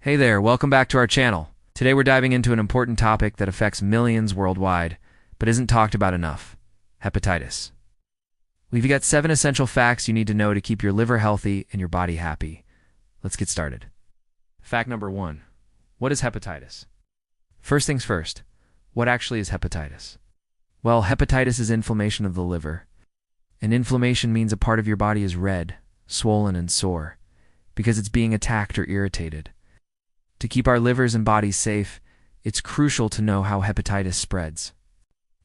Hey there, welcome back to our channel. Today we're diving into an important topic that affects millions worldwide, but isn't talked about enough: hepatitis. We've got 7 essential facts you need to know to keep your liver healthy and your body happy. Let's get started. Fact number 1. What is hepatitis? First things first, what actually is hepatitis? Well, hepatitis is inflammation of the liver. And inflammation means a part of your body is red, swollen, and sore, because it's being attacked or irritated. To keep our livers and bodies safe, it's crucial to know how hepatitis spreads.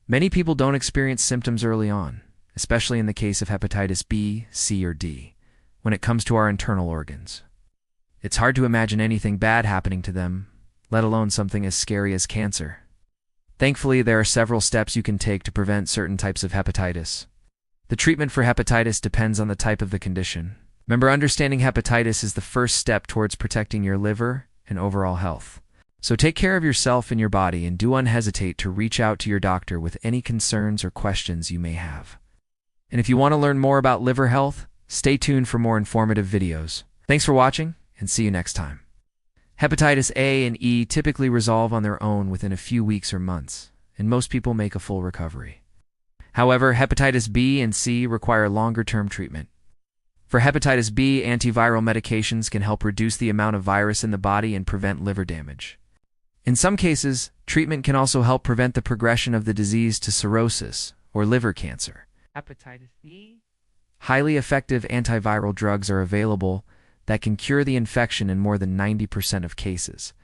Many people don't experience symptoms early on, especially in the case of hepatitis B, C, or D, when it comes to our internal organs. It's hard to imagine anything bad happening to them, let alone something as scary as cancer. Thankfully, there are several steps you can take to prevent certain types of hepatitis. The treatment for hepatitis depends on the type of the condition. Remember, understanding hepatitis is the first step towards protecting your liver and overall health. So take care of yourself and your body, and do unhesitate to reach out to your doctor with any concerns or questions you may have. And if you want to learn more about liver health, stay tuned for more informative videos. Thanks for watching, and see you next time. Hepatitis A and E typically resolve on their own within a few weeks or months, and most people make a full recovery. However, hepatitis B and C require longer-term treatment. For hepatitis B, antiviral medications can help reduce the amount of virus in the body and prevent liver damage. In some cases, treatment can also help prevent the progression of the disease to cirrhosis or liver cancer. Hepatitis B? Highly effective antiviral drugs are available that can cure the infection in more than 90% of cases.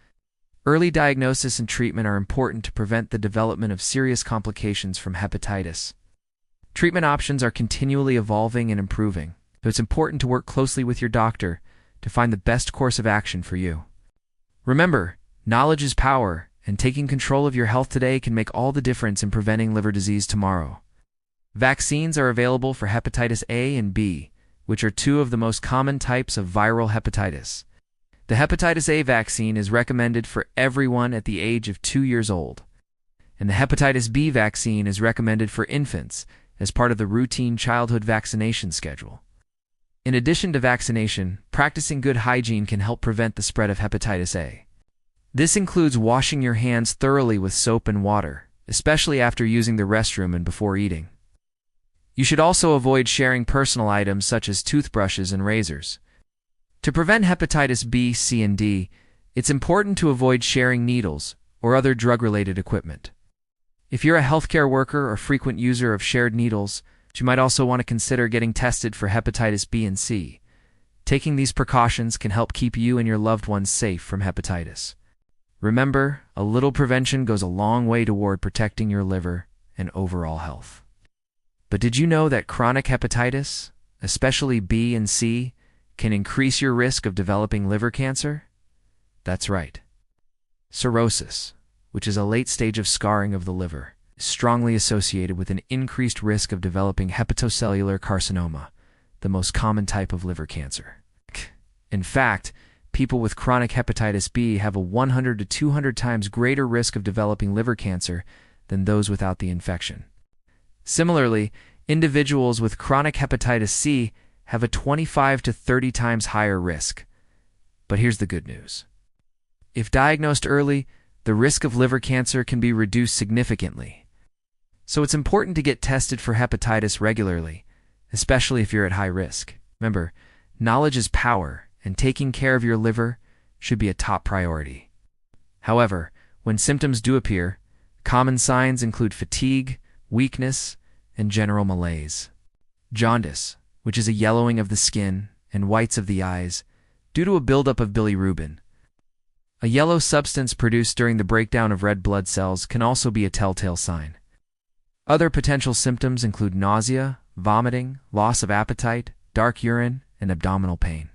Early diagnosis and treatment are important to prevent the development of serious complications from hepatitis. Treatment options are continually evolving and improving, so it's important to work closely with your doctor to find the best course of action for you. Remember, knowledge is power, and taking control of your health today can make all the difference in preventing liver disease tomorrow. Vaccines are available for hepatitis A and B, which are 2 of the most common types of viral hepatitis. The hepatitis A vaccine is recommended for everyone at the age of 2 years old, and the hepatitis B vaccine is recommended for infants as part of the routine childhood vaccination schedule. In addition to vaccination, practicing good hygiene can help prevent the spread of hepatitis A. This includes washing your hands thoroughly with soap and water, especially after using the restroom and before eating. You should also avoid sharing personal items such as toothbrushes and razors. To prevent hepatitis B, C, and D, it's important to avoid sharing needles or other drug-related equipment. If you're a healthcare worker or frequent user of shared needles, you might also want to consider getting tested for hepatitis B and C. Taking these precautions can help keep you and your loved ones safe from hepatitis. Remember, a little prevention goes a long way toward protecting your liver and overall health. But did you know that chronic hepatitis, especially B and C, can increase your risk of developing liver cancer? That's right. Cirrhosis, which is a late stage of scarring of the liver, is strongly associated with an increased risk of developing hepatocellular carcinoma, the most common type of liver cancer. In fact, people with chronic hepatitis B have a 100 to 200 times greater risk of developing liver cancer than those without the infection. Similarly, individuals with chronic hepatitis C have a 25 to 30 times higher risk. But here's the good news. If diagnosed early, the risk of liver cancer can be reduced significantly. So it's important to get tested for hepatitis regularly, especially if you're at high risk. Remember, knowledge is power, and taking care of your liver should be a top priority. However, when symptoms do appear, common signs include fatigue, weakness, and general malaise. Jaundice, which is a yellowing of the skin and whites of the eyes due to a buildup of bilirubin. A yellow substance produced during the breakdown of red blood cells can also be a telltale sign. Other potential symptoms include nausea, vomiting, loss of appetite, dark urine, and abdominal pain,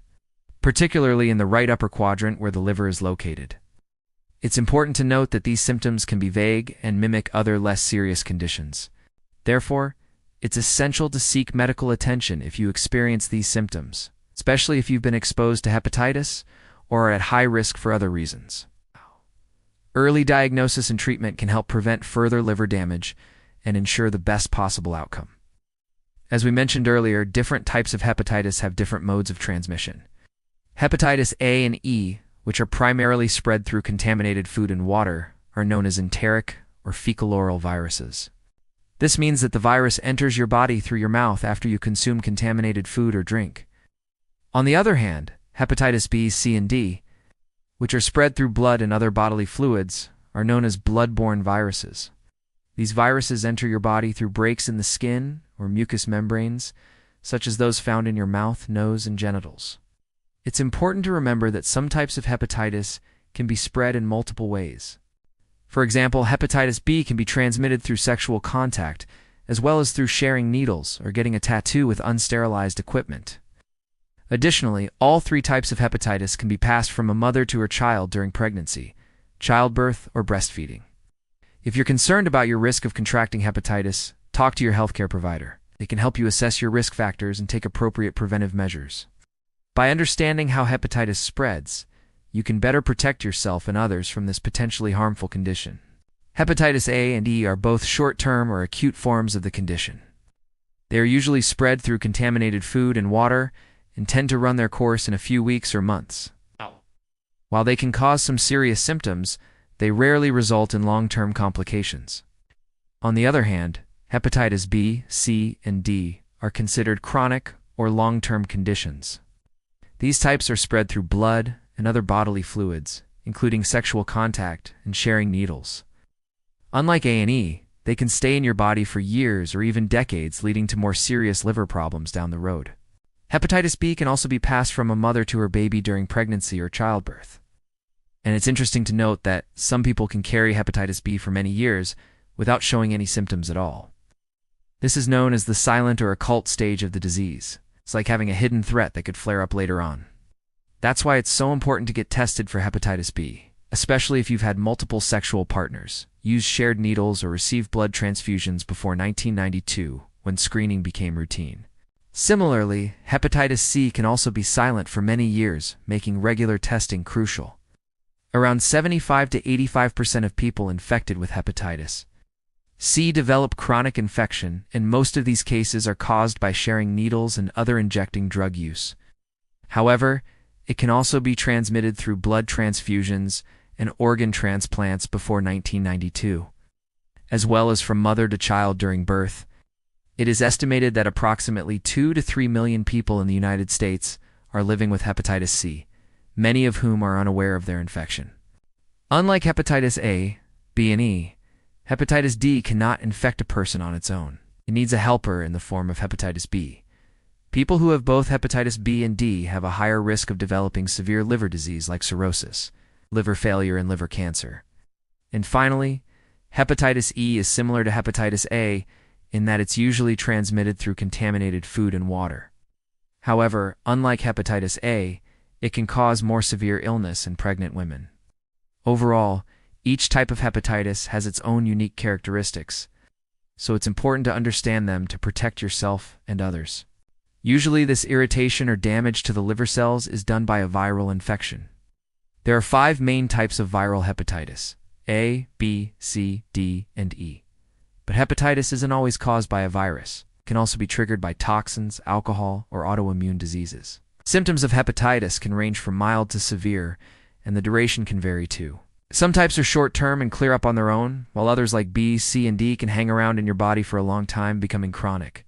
particularly in the right upper quadrant where the liver is located. It's important to note that these symptoms can be vague and mimic other less serious conditions. Therefore, it's essential to seek medical attention if you experience these symptoms, especially if you've been exposed to hepatitis or are at high risk for other reasons. Early diagnosis and treatment can help prevent further liver damage and ensure the best possible outcome. As we mentioned earlier, different types of hepatitis have different modes of transmission. Hepatitis A and E, which are primarily spread through contaminated food and water, are known as enteric or fecal-oral viruses. This means that the virus enters your body through your mouth after you consume contaminated food or drink. On the other hand, hepatitis B, C, and D, which are spread through blood and other bodily fluids, are known as blood-borne viruses. These viruses enter your body through breaks in the skin or mucous membranes, such as those found in your mouth, nose, and genitals. It's important to remember that some types of hepatitis can be spread in multiple ways. For example, hepatitis B can be transmitted through sexual contact, as well as through sharing needles or getting a tattoo with unsterilized equipment. Additionally, all three types of hepatitis can be passed from a mother to her child during pregnancy, childbirth, or breastfeeding. If you're concerned about your risk of contracting hepatitis, talk to your healthcare provider. They can help you assess your risk factors and take appropriate preventive measures. By understanding how hepatitis spreads, you can better protect yourself and others from this potentially harmful condition. Hepatitis A and E are both short-term or acute forms of the condition. They are usually spread through contaminated food and water and tend to run their course in a few weeks or months. While they can cause some serious symptoms, they rarely result in long-term complications. On the other hand, hepatitis B, C, and D are considered chronic or long-term conditions. These types are spread through blood and other bodily fluids, including sexual contact and sharing needles. Unlike A and E, they can stay in your body for years or even decades, leading to more serious liver problems down the road. Hepatitis B can also be passed from a mother to her baby during pregnancy or childbirth. And it's interesting to note that some people can carry hepatitis B for many years without showing any symptoms at all. This is known as the silent or occult stage of the disease. It's like having a hidden threat that could flare up later on. That's why it's so important to get tested for hepatitis B, especially if you've had multiple sexual partners, used shared needles, or received blood transfusions before 1992, when screening became routine. Similarly, hepatitis C can also be silent for many years, making regular testing crucial. Around 75 to 85% of people infected with hepatitis C develop chronic infection, and most of these cases are caused by sharing needles and other injecting drug use. However, it can also be transmitted through blood transfusions and organ transplants before 1992, as well as from mother to child during birth. It is estimated that approximately 2 to 3 million people in the United States are living with hepatitis C, many of whom are unaware of their infection. Unlike hepatitis A, B, and E, hepatitis D cannot infect a person on its own. It needs a helper in the form of hepatitis B. People who have both hepatitis B and D have a higher risk of developing severe liver disease like cirrhosis, liver failure, and liver cancer. And finally, hepatitis E is similar to hepatitis A in that it's usually transmitted through contaminated food and water. However, unlike hepatitis A, it can cause more severe illness in pregnant women. Overall, each type of hepatitis has its own unique characteristics, so it's important to understand them to protect yourself and others. Usually, this irritation or damage to the liver cells is done by a viral infection. There are 5 main types of viral hepatitis: A, B, C, D, and E. But hepatitis isn't always caused by a virus. It can also be triggered by toxins, alcohol, or autoimmune diseases. Symptoms of hepatitis can range from mild to severe, and the duration can vary too. Some types are short-term and clear up on their own, while others like B, C, and D can hang around in your body for a long time, becoming chronic.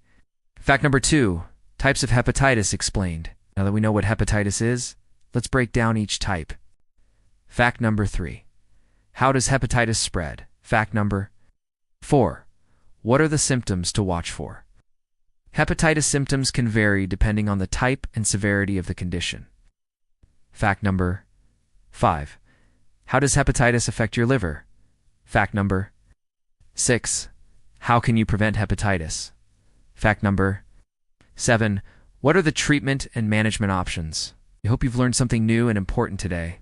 Fact number 2, types of hepatitis explained. Now that we know what hepatitis is, let's break down each type. Fact number 3, how does hepatitis spread? Fact number 4, what are the symptoms to watch for? Hepatitis symptoms can vary depending on the type and severity of the condition. Fact number 5, how does hepatitis affect your liver? Fact number 6, how can you prevent hepatitis? Fact number 7, what are the treatment and management options? I hope you've learned something new and important today.